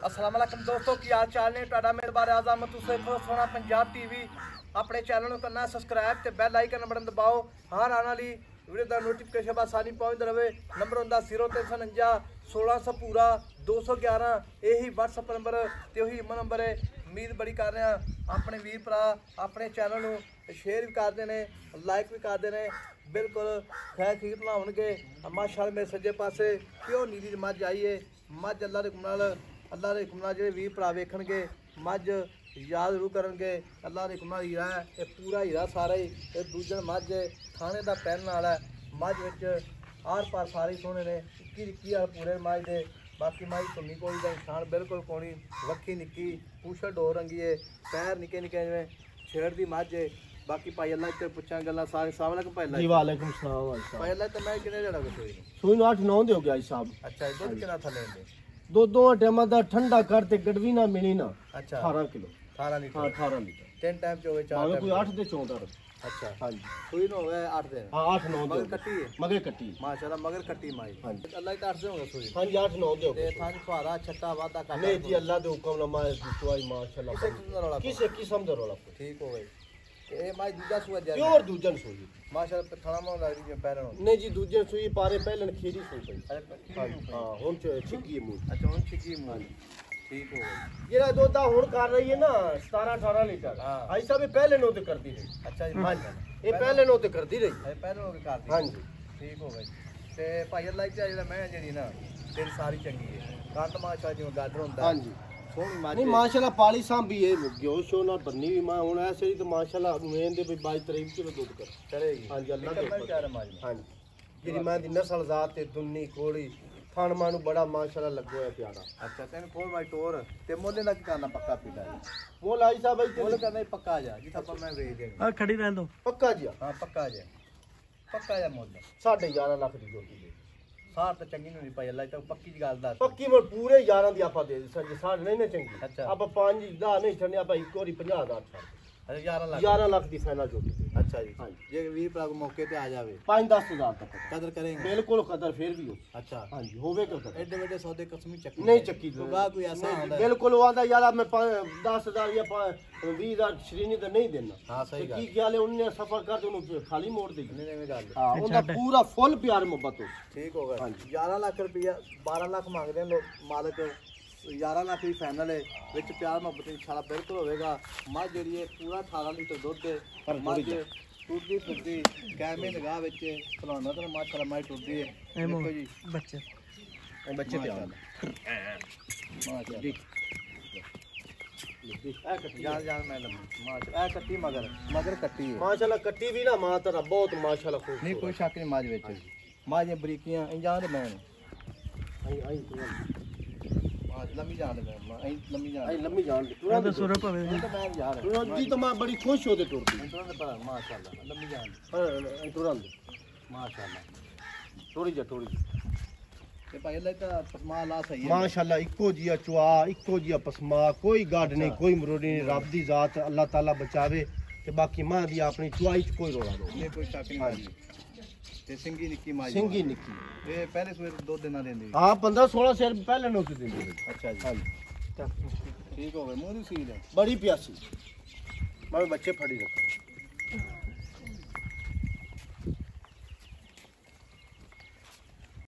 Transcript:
अस्सलाम वालेकुम दोस्तों, की हाल चाल ने तुहाडा मेरे बारे आज़म तुसें सोना पंजाब टीवी अपने चैनल को करना सब्सक्राइब ते बेल आइकन बटन दबाओ। हर आने वाली वीडियो का नोटिफिकेशन आसानी पहुंचता रहे। नंबर होंदा 0349 1600 पूरा 211। यही व्हाट्सएप नंबर ते वही ईमेल नंबर है। उम्मीद बड़ी कर रहे हैं अपने वीर भरा अपने चैनल को शेयर भी करते हैं, लाइक भी करते हैं। बिल्कुल खैर ठीक बनाओगे। माशाअल्लाह मेरे सज्जे पासे प्योर नीली मझ आई है। मझ अल्लाह के हुक्म नाल जो वीर भरा वेखणगे मझ याद जरूर करनगे। अल्लाह के हुक्म नाल हीरा है, ये पूरा हीरा सारा ही। ये दूजन मझ थाने का पैन वाला है। मझ विच आर पार सारे सोने ने 21 वाल पूरे मझ दे। बाकी मझ धुनी कोई का इंसान बिल्कुल कोनी, वक्खी निक्की, पूछड़ डोर रंगी है, पैर निक्के निक्के जिवें छेड़ दी मझ है। बाकी भाई अल्लाह ते पुछां गल्लां सारे। अस्सलाम वालेकुम भाई अल्लाह। जी वालेकुम सलाम भाई अल्लाह। ते मैं किने जड़ा कोई सुई 8-9 दे हो गया साहब। अच्छा दुध कितना थले दे? दो टाइम दा ठंडा करते गड़वी ना मिली ना। अच्छा 18 किलो 18 लीटर। हां 18 लीटर तीन टाइम जो होवे चार टाइम कोई 8 दे 14। अच्छा हां जी सुई नो होवे 8 दे। हां 8-9 दे मगर कट्टी है। मगर कट्टी माशाल्लाह मगर कट्टी माई। हां जी अल्लाह ही 8 दे होगा सुई। हां जी 8-9 दे हो ते थान फुहारा छट्टा वादा का नहीं जी अल्लाह दे हुक्म ना मां दुआई माशाल्लाह किसे किस्म दा रोला ठीक हो गई। ए माई दूजा सुआ जा प्योर दूजन सुई माशाल्लाह थाना में लग रही है पैरन। नहीं जी दूजे सुई पारे पहले खीरी सुई पई। हां हुन छिकी मुंह। अच्छा हुन छिकी मुंह ठीक हो गई। जेड़ा दोदा हुन कर रही है ना 17-18 लीटर ऐसा भी पहले नो ते करती रही। अच्छा जी हां ये पहले नो ते करती रही। पहले नो करती। हां जी ठीक हो गई। ते भाई अल्लाह च जेड़ा मैं जेड़ी ना तेरी सारी चंगी है। कंद माशा जिवें गाडर हुंदा। हां जी सोहनी मां नहीं माशाल्लाह पाली सांभी है गयो शो ना बन्नी भी मां हुन ऐसे ही तो माशाल्लाह मेन दे 22-23 किलो दूध कर करेगी। हां जी अल्लाह के हां जी जेडी मां दी नस्ल जात है दुन्नी कोड़ी थान मां बड़ा माशाल्लाह लगो है प्यारा। अच्छा तेन खोल भाई टोर ते मोले ना करना पक्का पीटा मोल आई साहब भाई मोल करना पक्का जा जिथा पर मैं भेज दे। हां खड़ी रहन दो पक्का जी। हां पक्का जा मोल 11.5 लाख दी जोड़ी दे सार तो चंगी नहीं पाई अल्लाह तक पक्की जी गल दस। पक्की मोल पूरे 11 दी आपा दे साढ़े नहीं ना चंगी। अच्छा आप 5 नहीं छने आप एक और 50,000 छड़। अच्छा 11 लाख दी फाइनल जोड़ी दे। अच्छा जी हां जे 20 पर मौके पे आ जावे 5-10 हज़ार तक कदर करेंगे। बिल्कुल कदर फिर भी हो। अच्छा हां जी होवे कदर एडे बड़े सौदे कसमी चक्की नहीं चक्की लोगा कोई ऐसा होंदा बिल्कुल वो आंदा यार मैं 10,000 या 20,000 श्रीनी तो नहीं देना। हां सही गल की ख्याल है उन्हें सफर कर तो उन्हें खाली मोड़ देगी। नहीं गल हां उनका पूरा फुल प्यार मोहब्बत हो। ठीक हो गया। 11 लाख रुपया 12 लाख मांगदे हैं मालिक 11 लाख भी फाइनल है विच प्यार मोहब्बत इंशाल्लाह बिल्कुल होवेगा। मझ जेडी है पूरा 18 लीटर दूध है। मझ टूटदी फिरदी कैमे निगाह विच खलाना तो माशाल्लाह मझ टूटदी है। देखो जी बच्चे तैयार माशाल्लाह जी ए कट्टी जान मैं माशाल्लाह ए कट्टी मगर कट्टी है माशाल्लाह कट्टी भी ना मां तेरा बहुत माशाल्लाह खूब नहीं कोई शक नहीं। मझ विच मझ बरीकियां इंजान दे मैं आई लम्मी जान दे मैं लम्मी जान तुरंत सुर पवे तो मैं यार तुरंत जी तो मैं बड़ी खुश होते टुरती तुरंत पर माशाल्लाह लम्मी जान तुरंत माशाल्लाह थोड़ी ते भाई अल्लाह दा पसमा ला सही है माशाल्लाह इको जिया चुआ इको जिया पसमा कोई गाड नहीं कोई मरोड़ी नहीं। रब दी जात अल्लाह ताला बचावे ते बाकी मां दी अपनी चुआई च कोई रोला नहीं कोई शक नहीं। ते सिंगी निक्की मां सिंगी निक्की ये पहले सवेर 2 दिन देंदी। हां 15-16 शेर पहले नो देंदी। अच्छा जी हां ठीक हो गए। मुंह दी सील है बड़ी प्यासी मैं बच्चे फड़ी रखा।